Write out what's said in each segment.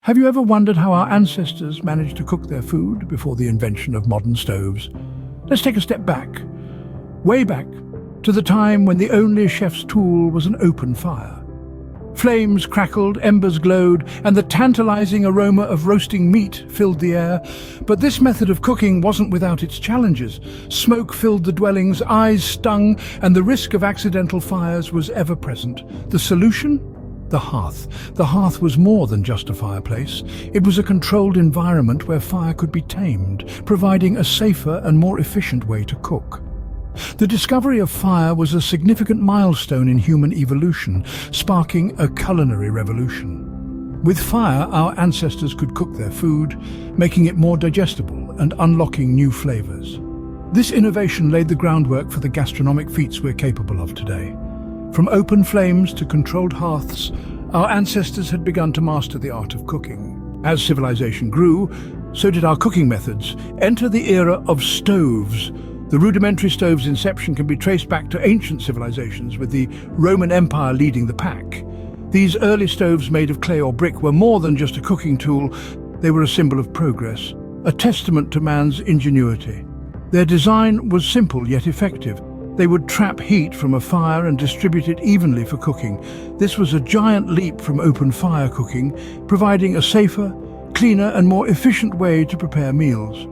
Have you ever wondered how our ancestors managed to cook their food before the invention of modern stoves? Let's take a step back, way back, to the time when the only chef's tool was an open fire. Flames crackled, embers glowed, and the tantalizing aroma of roasting meat filled the air. But this method of cooking wasn't without its challenges. Smoke filled the dwellings, eyes stung, and the risk of accidental fires was ever present. The solution? The hearth. The hearth was more than just a fireplace. It was a controlled environment where fire could be tamed, providing a safer and more efficient way to cook. The discovery of fire was a significant milestone in human evolution, sparking a culinary revolution. With fire, our ancestors could cook their food, making it more digestible and unlocking new flavors. This innovation laid the groundwork for the gastronomic feats we're capable of today. From open flames to controlled hearths, our ancestors had begun to master the art of cooking. As civilization grew, so did our cooking methods. Enter the era of stoves. The rudimentary stove's inception can be traced back to ancient civilizations, with the Roman Empire leading the pack. These early stoves made of clay or brick were more than just a cooking tool. They were a symbol of progress, a testament to man's ingenuity. Their design was simple yet effective. They would trap heat from a fire and distribute it evenly for cooking. This was a giant leap from open fire cooking, providing a safer, cleaner and more efficient way to prepare meals.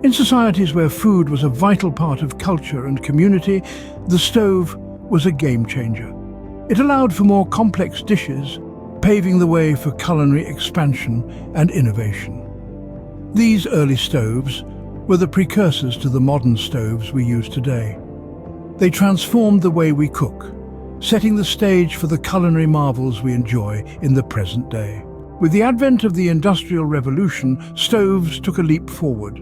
In societies where food was a vital part of culture and community, the stove was a game changer. It allowed for more complex dishes, paving the way for culinary expansion and innovation. These early stoves were the precursors to the modern stoves we use today. They transformed the way we cook, setting the stage for the culinary marvels we enjoy in the present day. With the advent of the Industrial Revolution, stoves took a leap forward.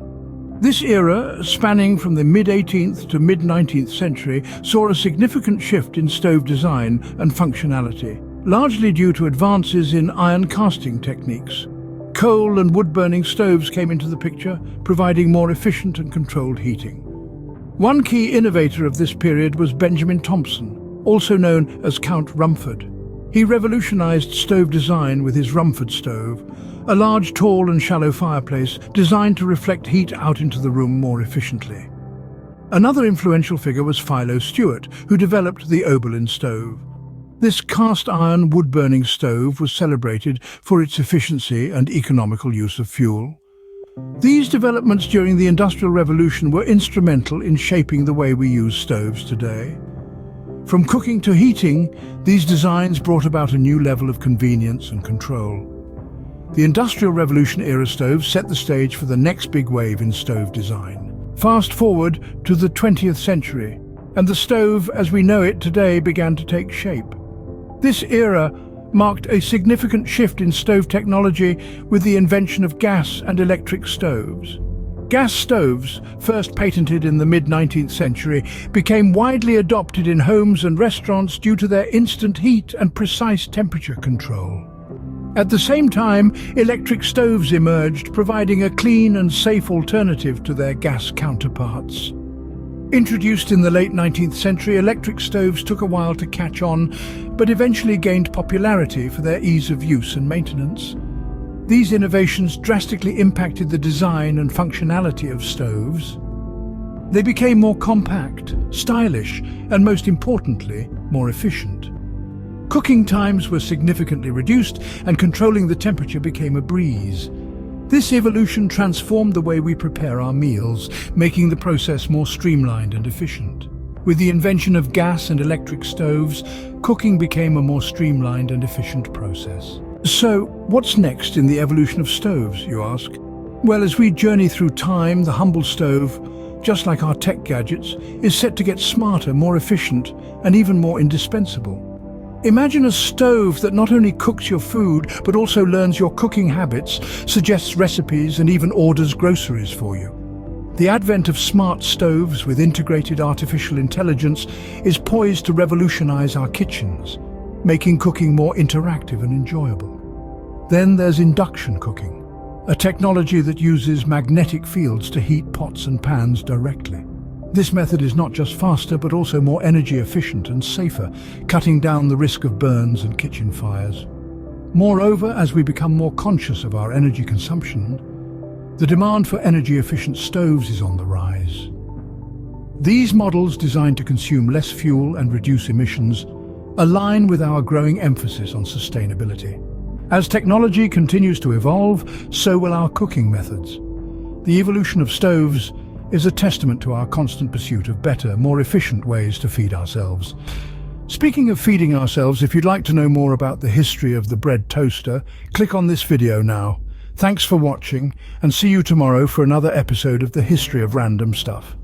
This era, spanning from the mid-18th to mid-19th century, saw a significant shift in stove design and functionality, largely due to advances in iron casting techniques. Coal and wood-burning stoves came into the picture, providing more efficient and controlled heating. One key innovator of this period was Benjamin Thompson, also known as Count Rumford. He revolutionized stove design with his Rumford stove, a large, tall and shallow fireplace designed to reflect heat out into the room more efficiently. Another influential figure was Philo Stuart, who developed the Oberlin stove. This cast-iron wood-burning stove was celebrated for its efficiency and economical use of fuel. These developments during the Industrial Revolution were instrumental in shaping the way we use stoves today. From cooking to heating, these designs brought about a new level of convenience and control. The Industrial Revolution-era stoves set the stage for the next big wave in stove design. Fast forward to the 20th century, and the stove as we know it today began to take shape. This era marked a significant shift in stove technology with the invention of gas and electric stoves. Gas stoves, first patented in the mid-19th century, became widely adopted in homes and restaurants due to their instant heat and precise temperature control. At the same time, electric stoves emerged, providing a clean and safe alternative to their gas counterparts. Introduced in the late 19th century, electric stoves took a while to catch on, but eventually gained popularity for their ease of use and maintenance. These innovations drastically impacted the design and functionality of stoves. They became more compact, stylish, and most importantly, more efficient. Cooking times were significantly reduced, and controlling the temperature became a breeze. This evolution transformed the way we prepare our meals, making the process more streamlined and efficient. With the invention of gas and electric stoves, cooking became a more streamlined and efficient process. So, what's next in the evolution of stoves, you ask? Well, as we journey through time, the humble stove, just like our tech gadgets, is set to get smarter, more efficient, and even more indispensable. Imagine a stove that not only cooks your food, but also learns your cooking habits, suggests recipes, and even orders groceries for you. The advent of smart stoves with integrated artificial intelligence is poised to revolutionize our kitchens, making cooking more interactive and enjoyable. Then there's induction cooking, a technology that uses magnetic fields to heat pots and pans directly. This method is not just faster, but also more energy efficient and safer, cutting down the risk of burns and kitchen fires. Moreover, as we become more conscious of our energy consumption, the demand for energy-efficient stoves is on the rise. These models, designed to consume less fuel and reduce emissions, align with our growing emphasis on sustainability. As technology continues to evolve, so will our cooking methods. The evolution of stoves is a testament to our constant pursuit of better, more efficient ways to feed ourselves. Speaking of feeding ourselves, if you'd like to know more about the history of the bread toaster, click on this video now. Thanks for watching, and see you tomorrow for another episode of the History of Random Stuff.